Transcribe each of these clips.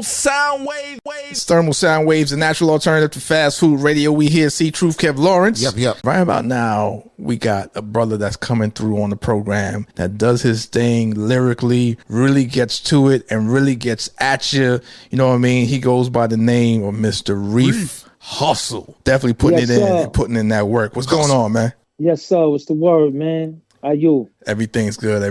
thermal sound waves. Thermal sound waves, a natural alternative to fast food radio. We here see Truth Kev Lawrence. Yep. Right about now, we got a brother that's coming through on the program that does his thing lyrically, really gets to it, and really gets at you. You know what I mean? He goes by the name of Mr. Reef Hustle. Definitely putting it in and putting in that work. What's going on, man? Yes, sir. What's the word, man? How you? Everything's good.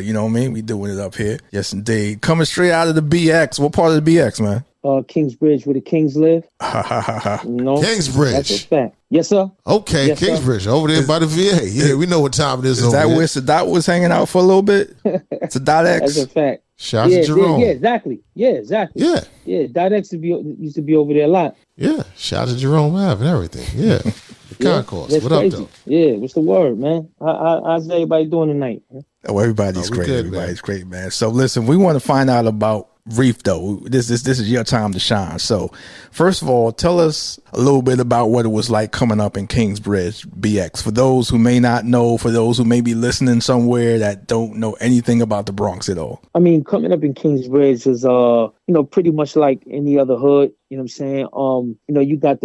You know what I mean? We doing it up here. Yes, indeed. Coming straight out of the BX. What part of the BX, man? Kingsbridge, where the Kings live. No, Kingsbridge. That's a fact. Yes, sir. Okay, yes, Kingsbridge, sir. Over there by the VA. Yeah, we know what time it is. Is that where Sadat was hanging out for a little bit? Sadat X. That's a fact. Shout out to Jerome. Yeah, exactly. Yeah. Dot X used to be over there a lot. Yeah, shout out to Jerome Ave and everything. Yeah. The concourse. What crazy. Up, though? Yeah, what's the word, man? How's everybody doing tonight? Oh, everybody's great. Good, everybody's great, man. So listen, we want to find out about Reef, though. This is your time to shine. So first of all, tell us a little bit about what it was like coming up in Kingsbridge BX. For those who may not know, for those who may be listening somewhere that don't know anything about the Bronx at all. I mean, coming up in Kingsbridge is pretty much like any other hood. You know what I'm saying? You got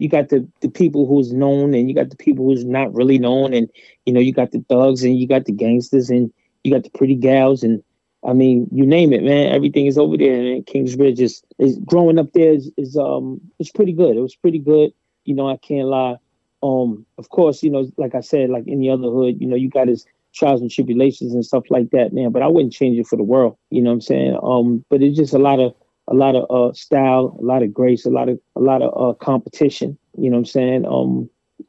you got the people who's known, and you got the people who's not really known, and you got the thugs, and you got the gangsters, and you got the pretty gals, and I mean, you name it, man. Everything is over there, and Kingsbridge is growing up there is pretty good. It was pretty good, I can't lie. Of course, like I said, like any other hood, you got his trials and tribulations and stuff like that, man. But I wouldn't change it for the world. You know what I'm saying? But it's just a lot of style, a lot of grace, a lot of competition. You know what I'm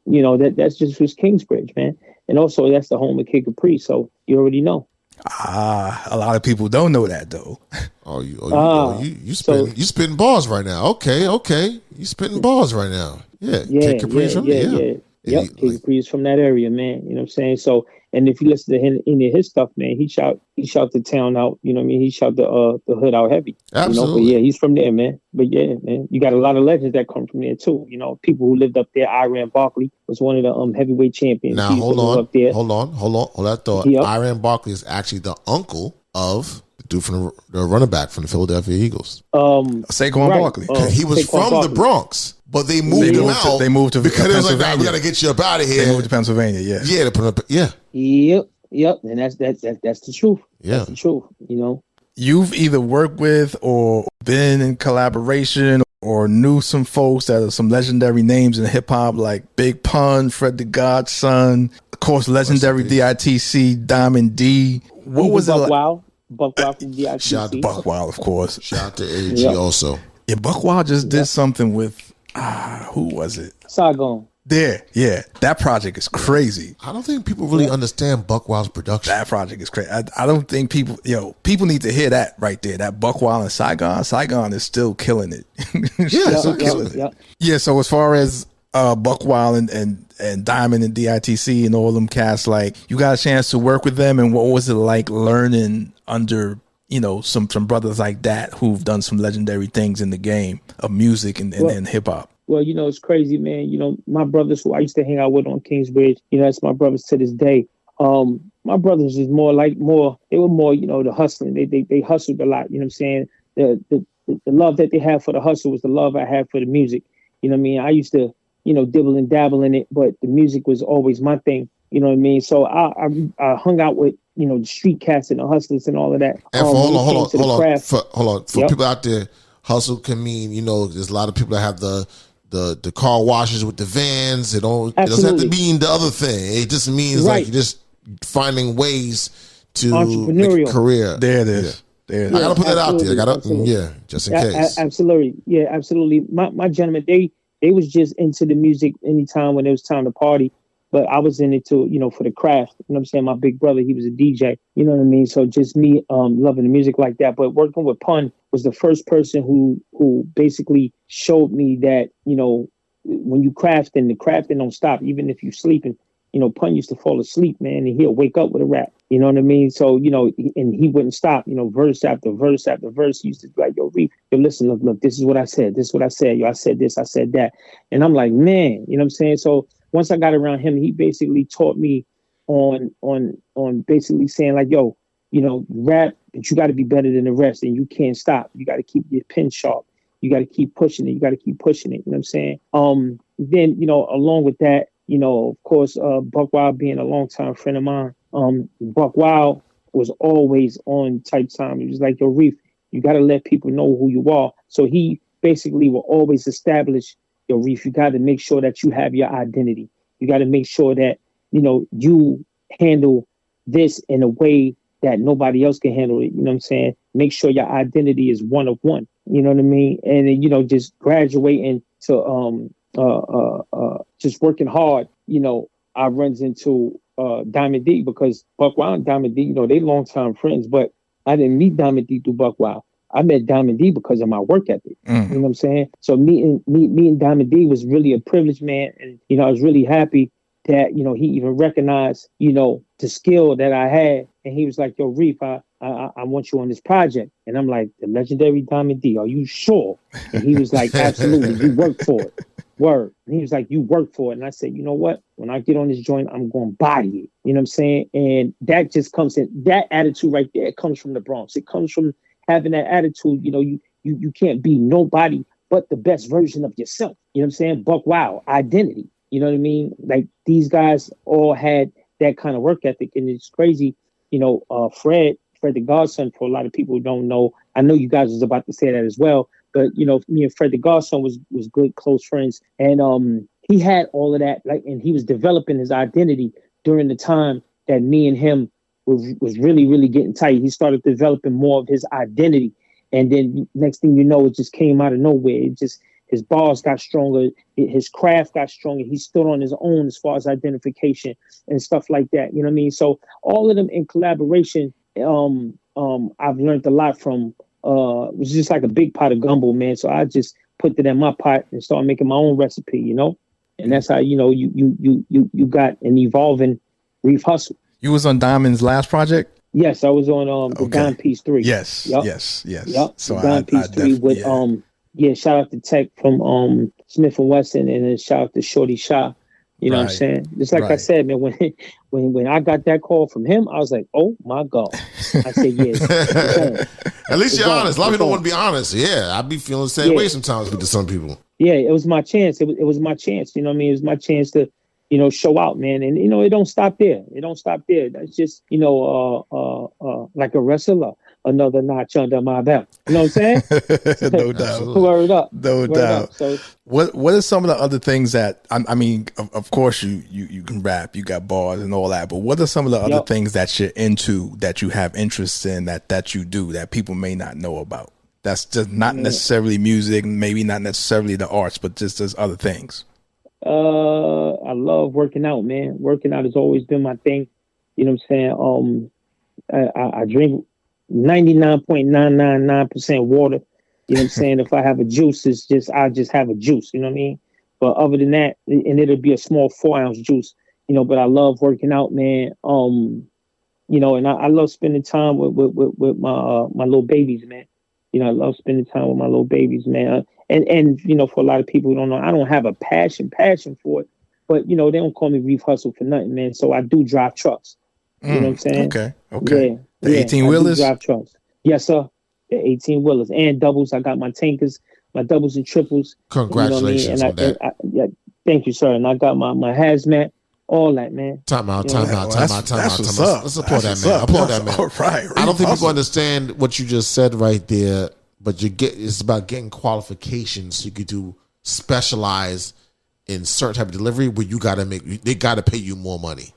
saying? That's just was Kingsbridge, man. And also that's the home of Kid Capri, so you already know. A lot of people don't know that though. You spitting bars right now. Okay. You spitting bars right now. Yeah. Kid Capri's from yeah. Yep, Kid Capri is from that area, man. You know what I'm saying? So, and if you listen to any of his stuff, man, he shout the town out. You know what I mean? He shout the hood out heavy. Absolutely. But yeah, he's from there, man. But yeah, man, you got a lot of legends that come from there too. People who lived up there. Iran Barkley was one of the heavyweight champions. Now hold on that thought. Yep. Iran Barkley is actually the uncle of the dude from the running back from the Philadelphia Eagles. Saquon Barkley. He was from the Bronx. But they moved him out. They moved to because it was like, nah, we got to get you up out of here. They moved to Pennsylvania. Yeah. Yeah. They put up. Yeah. Yep. And that's the truth. Yeah. That's the truth. You've either worked with or been in collaboration or knew some folks that are some legendary names in hip hop like Big Pun, Fred the Godson, of course, legendary DITC, Diamond D. What was it like? Buck Wild from DITC. Shout out to Buck Wild, of course. Shout out to AG also. Yeah, Buck Wild just did something with. Who was it? Saigon. There, yeah. That project is crazy. I don't think people really understand Buck Wild's production. That project is crazy. I don't think people need to hear that right there. That Buck Wild and Saigon. Saigon is still killing it. Still killing it. Yeah, so as far as Buck Wild and Diamond and DITC and all them cats, like, you got a chance to work with them, and what was it like learning under some brothers like that who've done some legendary things in the game of music and hip hop? Well, it's crazy, man. My brothers who I used to hang out with on Kingsbridge, that's my brothers to this day. My brothers is they were more, the hustling. They hustled a lot, you know what I'm saying? The love that they had for the hustle was the love I had for the music. You know what I mean? I used to, dibble and dabble in it, but the music was always my thing. You know what I mean? So I hung out with, the street cats and the hustlers and all of that. And hold on. For people out there, hustle can mean, there's a lot of people that have the car washes with the vans. It doesn't have to mean the other thing. It just means like you're just finding ways to make a career. There it is. I gotta put that out there. Just in case. Absolutely. Yeah, absolutely. My gentlemen, they was just into the music anytime when it was time to party. But I was in it too, for the craft. You know what I'm saying? My big brother, he was a DJ. You know what I mean? So just me loving the music like that. But working with Pun was the first person who basically showed me that, when you crafting, the crafting don't stop, even if you're sleeping. Pun used to fall asleep, man, and he'll wake up with a rap. You know what I mean? So, and he wouldn't stop, verse after verse after verse. He used to be like, yo, Reef, listen, look, this is what I said. This is what I said. Yo, I said this, I said that. And I'm like, man, you know what I'm saying? So once I got around him, he basically taught me on basically saying like, yo, rap but you got to be better than the rest, and you can't stop. You got to keep your pen sharp. You got to keep pushing it. You got to keep pushing it. You know what I'm saying? Then, along with that, of course, Buck Wild being a longtime friend of mine, Buck Wild was always on type time. He was like, yo, Reef, you got to let people know who you are. So he basically will always establish, yo, Reef, you got to make sure that you have your identity. You got to make sure that, you handle this in a way that nobody else can handle it. You know what I'm saying? Make sure your identity is one of one. You know what I mean? And then, just graduating to just working hard. I runs into Diamond D, because Buck Wild and Diamond D, they longtime friends, but I didn't meet Diamond D through Buck Wild. I met Diamond D because of my work ethic. You know what I'm saying? So meeting Diamond D was really a privilege, man. And, I was really happy that, he even recognized, the skill that I had. And he was like, yo, Reef, I want you on this project. And I'm like, the legendary Diamond D, are you sure? And he was like, absolutely, you work for it. Word. And he was like, you work for it. And I said, you know what? When I get on this joint, I'm going to body it. You know what I'm saying? And that just comes in, that attitude right there, it comes from the Bronx. It comes from having that attitude. You can't be nobody but the best version of yourself. You know what I'm saying? Buck Wild, identity. You know what I mean? Like, these guys all had that kind of work ethic. And it's crazy. Fred the Godson, for a lot of people who don't know, I know you guys was about to say that as well. But, me and Fred the Godson was good, close friends. And he had all of that, and he was developing his identity during the time that me and him was really, really getting tight. He started developing more of his identity. And then next thing you know, it just came out of nowhere. It just, his bars got stronger. His craft got stronger. He stood on his own as far as identification and stuff like that. You know what I mean? So all of them in collaboration, I've learned a lot from. It was just like a big pot of gumbo, man. So I just put it in my pot and started making my own recipe, And that's how, you got an evolving Reef Hustle. You was on Diamond's last project? Yes, I was on the Dime Piece 3. Yes, yep. yes. Yep. So the Dime Piece 3 with shout out to Tech from Smith & Wesson, and then shout out to Shorty Shaw. You know what I'm saying? Just like I said, man, when I got that call from him, I was like, oh my God. I said, yeah. At least you're honest. A lot of people don't want to be honest. Yeah, I be feeling the same way sometimes with some people. Yeah, it was my chance. It was my chance. You know what I mean? It was my chance to, show out, man. And, it don't stop there. It don't stop there. That's just, like a wrestler, another notch under my belt. You know what I'm saying? No doubt. Word up. No doubt. So, what are some of the other things that, I mean, of course you can rap, you got bars and all that, but what are some of the other things that you're into, that you have interest in, that you do, that people may not know about? That's just not necessarily music, maybe not necessarily the arts, but just there's other things. I love working out, man. Working out has always been my thing. You know what I'm saying? I drink 99.999% water. You know what I'm saying? If I have a juice, I just have a juice. You know what I mean? But other than that, and it'll be a small 4-ounce juice. But I love working out, man. And I love spending time with my little babies, man. I love spending time with my little babies, man. And for a lot of people who don't know, I don't have a passion for it. But, they don't call me Reef Hustle for nothing, man. So I do drive trucks. You know what I'm saying? Okay. Yeah. The 18-wheelers? Drive trucks. Yes, sir. The 18-wheelers and doubles. I got my tankers, my doubles and triples. Congratulations on that. Thank you, sir. And I got my hazmat. All that, man. Time out. Let's applaud that man. All right. I don't think people understand what you just said right there, but it's about getting qualifications so you could do specialize in certain type of delivery where they gotta pay you more money.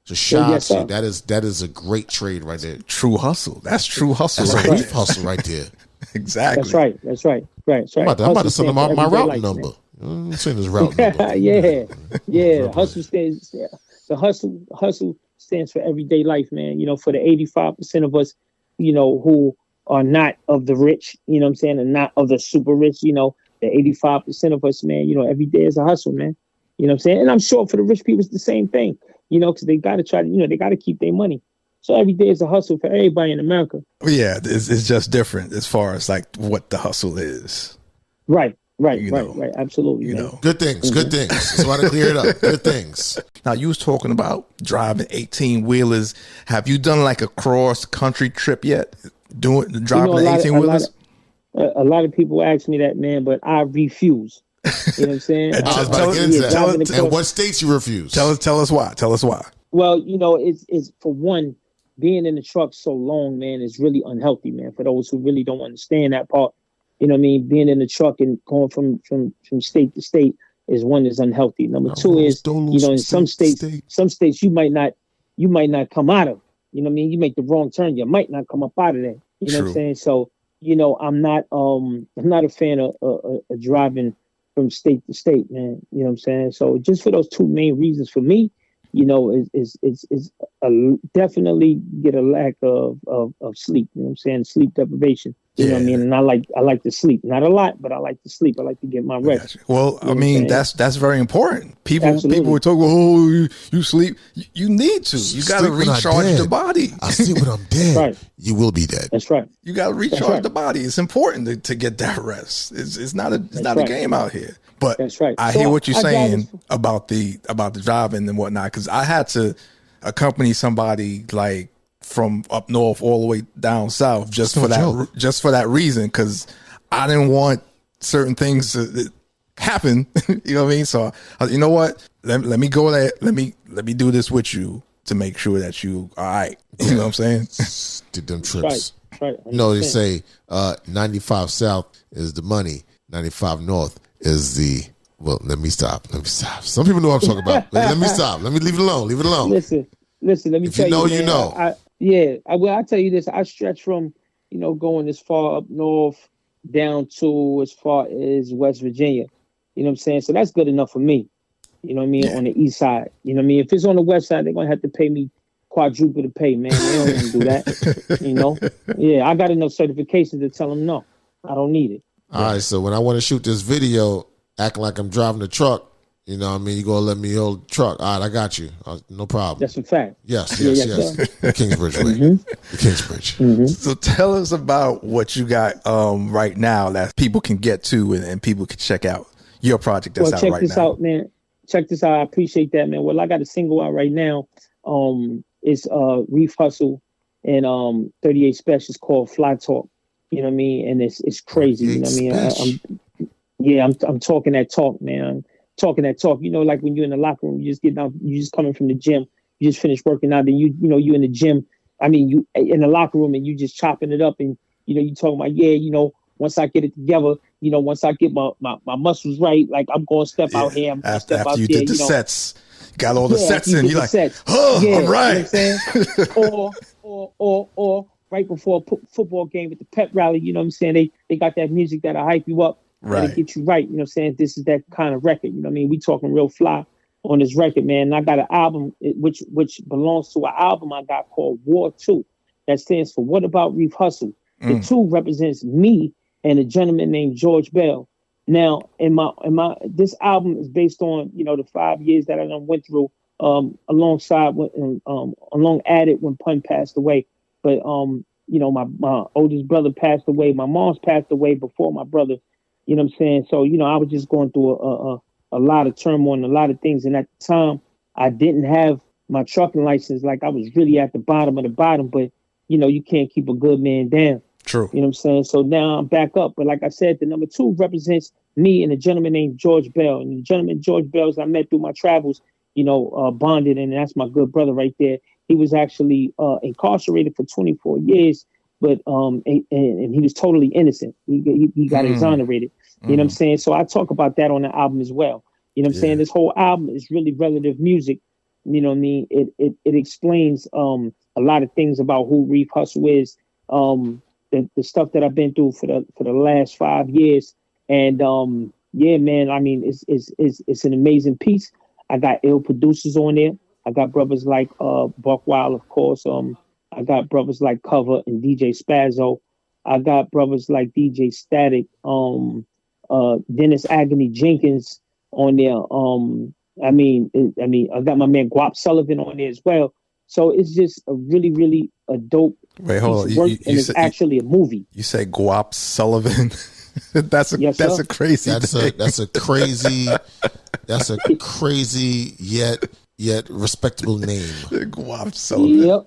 So shout out to you. That is a great trade right there. True hustle. That's true hustle. That's a Reef Hustle right there. Exactly. That's right. I'm about to send them my route number. I'm saying this route number. Yeah. Hustle stands. The hustle stands for everyday life, man. For the 85% of us, who are not of the rich, you know what I'm saying, and not of the super rich, the 85% of us, man, every day is a hustle, man. You know what I'm saying? And I'm sure for the rich people, it's the same thing, because they got to try to, they got to keep their money. So every day is a hustle for everybody in America. Yeah, it's just different as far as like what the hustle is. Right. Right, right. Absolutely, man. Good things, good things. Just want to clear it up. Good things. Now, you was talking about driving 18-wheelers. Have you done like a cross-country trip yet? Driving the 18-wheelers? A lot of people ask me that, man, but I refuse. You know what I'm saying? And what states you refuse? Tell us why. Tell us why. Well, it's for one, being in the truck so long, man, is really unhealthy, man. For those who really don't understand that part, you know what I mean? Being in the truck and going from state to state is unhealthy. Number two is, in some states you might not come out of. You know what I mean? You make the wrong turn, you might not come up out of there. You know what I'm saying? So, I'm not a fan of driving from state to state, man. You know what I'm saying? So just for those two main reasons for me, is definitely get a lack of sleep. You know what I'm saying? Sleep deprivation. You know what I mean? And I like to sleep. Not a lot, but I like to sleep. I like to get my rest. Well, I mean, that's very important. People were talking, you sleep. You need to. You got to recharge the body. I sleep when I'm dead. Right. You will be dead. That's right. You got to recharge the body. It's important to get that rest. It's not a game out here. But that's right. I hear what you're saying about the driving and whatnot, because I had to accompany somebody like from up north all the way down south just for that reason, because I didn't want certain things to happen. You know what I mean? So you know what? Let me go there. Let me do this with you to make sure that you all right. You know what I'm saying? Did them trips. Right. They say 95 south is the money, 95 north is the. Well, let me stop. Some people know what I'm talking about. Let me stop. Let me leave it alone. Listen. Let me tell you. You know. I'll tell you this. I stretch from, going as far up north down to as far as West Virginia. You know what I'm saying? So that's good enough for me. You know what I mean? Yeah. On the east side. You know what I mean? If it's on the west side, they're going to have to pay me quadruple the pay, man. They don't want to do that. Yeah, I got enough certifications to tell them no. I don't need it. All right, so when I want to shoot this video, acting like I'm driving the truck, you know what I mean? You going to let me hold the truck. All right, I got you. No problem. That's a fact. Yes. The Kingsbridge way. The Kingsbridge. Mm-hmm. So tell us about what you got right now that people can get to and people can check out your project that's out right now. Check this out, man. Check this out. I appreciate that, man. Well, I got a single out right now. It's Reef Hustle and 38 Specials called Fly Talk. You know what I mean? And it's crazy. You know what I mean? I'm talking that talk, man. I'm talking that talk. Like when you're in the locker room, you just get down, you just coming from the gym, you just finished working out, and you in the gym. I mean, you in the locker room and you just chopping it up, and you talking about once I get it together, once I get my muscles right, like I'm going to step out here. I'm after out you there, did the sets, got all the sets in. You're like, sets. all right. Or right before a football game with the pep rally, you know what I'm saying? They got that music that'll hype you up, that'll get you right. You know what I'm saying? This is that kind of record. You know what I mean? We talking real fly on this record, man. And I got an album which belongs to an album I got called War 2. That stands for What About Reef Hustle. The 2 represents me and a gentleman named George Bell. Now, this album is based on the 5 years that I went through along at it when Pun passed away. But my oldest brother passed away. My mom's passed away before my brother. You know what I'm saying? So I was just going through a lot of turmoil and a lot of things. And at the time, I didn't have my trucking license. Like I was really at the bottom of the bottom. But you can't keep a good man down. True. You know what I'm saying? So now I'm back up. But like I said, the number 2 represents me and a gentleman named George Bell. And the gentleman George Bell I met through my travels, bonded, and that's my good brother right there. He was actually incarcerated for 24 years, but and he was totally innocent. He got exonerated. You know what I'm saying? So I talk about that on the album as well. You know what I'm saying? This whole album is really relative music. You know what I mean? It explains a lot of things about who Reef Hustle is. The stuff that I've been through for the last 5 years, and man, I mean it's an amazing piece. I got ill producers on there. I got brothers like Buck Wild, of course. I got brothers like Cover and DJ Spazzo. I got brothers like DJ Static, Dennis Agony Jenkins on there. I got my man Guap Sullivan on there as well. So it's just a really, really a dope Wait, hold on. It's actually a movie. You say Guap Sullivan? That's a crazy yet respectable name. Guap Sullivan.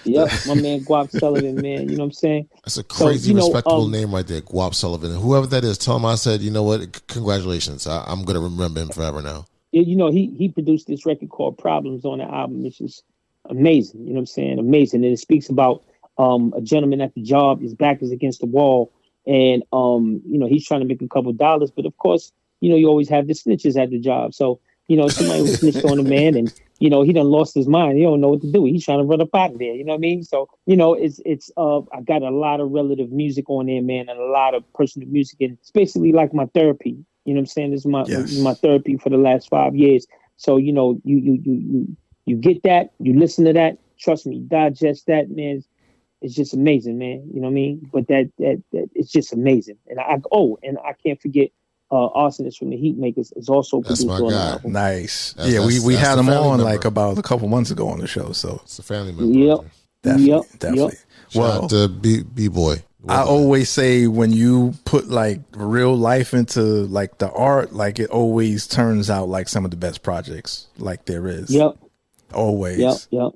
Yep, my man Guap Sullivan, man. You know what I'm saying? That's a crazy respectable name right there, Guap Sullivan. Whoever that is, tell him I said, you know what? Congratulations. I'm gonna remember him forever now. Yeah, you know, he produced this record called Problems on the album, which is amazing. You know what I'm saying? Amazing. And it speaks about a gentleman at the job, his back is against the wall, and you know, he's trying to make a couple dollars, but of course, you know, you always have the snitches at the job. So, you know, somebody was snitched on a man, and you know, he done lost his mind. He don't know what to do. He's trying to run up out of there. You know what I mean? So, you know, it's I got a lot of relative music on there, man, and a lot of personal music, and it's basically like my therapy. You know what I'm saying? This is my therapy for the last 5 years. So, you know, you get that, you listen to that, trust me, digest that, man. It's just amazing, man. You know what I mean? But that it's just amazing. And I can't forget Arsonist from the Heatmakers is also produced on the album. Nice. We had him on member. Like about a couple months ago on the show. So it's a family member. Definitely. Shout out to B-Boy. I always say when you put like real life into like the art, like it always turns out like some of the best projects like there is. Yep. Always. Yep.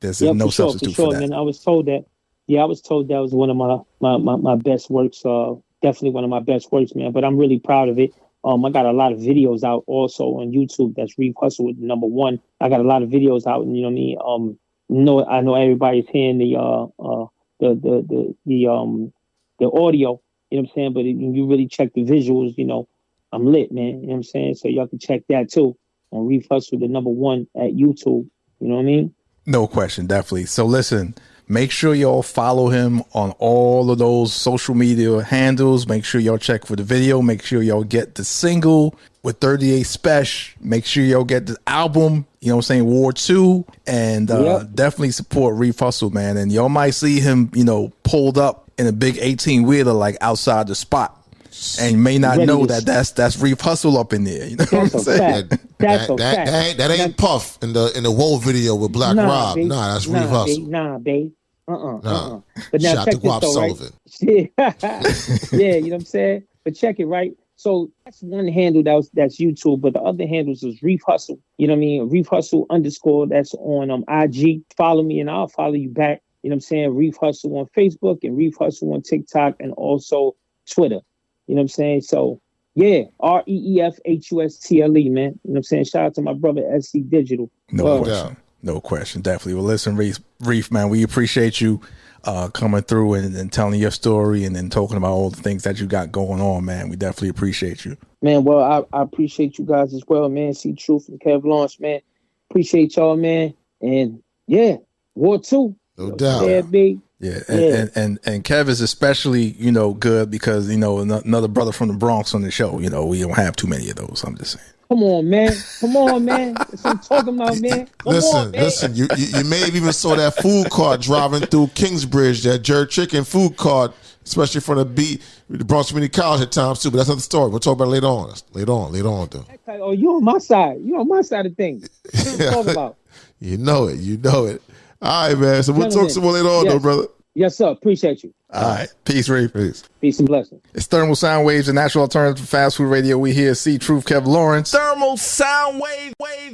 There's no substitute for that. And I was told that was one of my best works. Definitely one of my best works, man. But I'm really proud of it. I got a lot of videos out also on YouTube. That's Reef Hustle with number 1. I got a lot of videos out, and you know what I mean. I know everybody's hearing the audio. You know what I'm saying. But when you really check the visuals, you know, I'm lit, man. You know what I'm saying. So y'all can check that too on Reef Hustle, the number 1 at YouTube. You know what I mean. No question, definitely. So listen, make sure y'all follow him on all of those social media handles. Make sure y'all check for the video. Make sure y'all get the single with 38 Special. Make sure y'all get the album, you know what I'm saying, War 2. And definitely support Reef Hustle, man. And y'all might see him, you know, pulled up in a big 18-wheeler like outside the spot. And you may not know that's Reef Hustle up in there. You know what I'm saying? That ain't Puff in the Woe video with Black Rob. Babe. Nah, that's Reef Hustle. Babe. But now shout check to Guap this though, Sullivan. Right? Yeah, you know what I'm saying? But check it, right? So that's one handle that's YouTube, but the other handles is Reef Hustle. You know what I mean? Reef Hustle _ that's on IG. Follow me and I'll follow you back. You know what I'm saying? Reef Hustle on Facebook and Reef Hustle on TikTok and also Twitter. You know what I'm saying? So, yeah, ReefHustle, man. You know what I'm saying? Shout out to my brother, SC Digital. No question. Definitely. Well, listen, Reef, man, we appreciate you coming through and telling your story and then talking about all the things that you got going on, man. We definitely appreciate you. Man, well, I appreciate you guys as well, man. See Truth and Kev Lawrence, man. Appreciate y'all, man. And, yeah, War 2. No doubt. Yeah, big. Yeah, and Kev is especially, you know, good because, you know, another brother from the Bronx on the show. You know, we don't have too many of those. I'm just saying. Come on, man. That's what I'm talking about, man. Listen. You may have even saw that food cart driving through Kingsbridge, that jerk chicken food cart, especially from the Bronx Community College at times too. But that's another story. We'll talk about it later on, though. Oh, you on my side. You on my side of things. What are you talking about? You know it. All right, man. So we'll talk some more later on, though, brother. Yes, sir. Appreciate you. All right. Peace, Reef. Peace and blessings. It's Thermal Sound Waves, the natural alternative for fast food radio. We here. See Truth, Kev Lawrence. Thermal Sound Wave.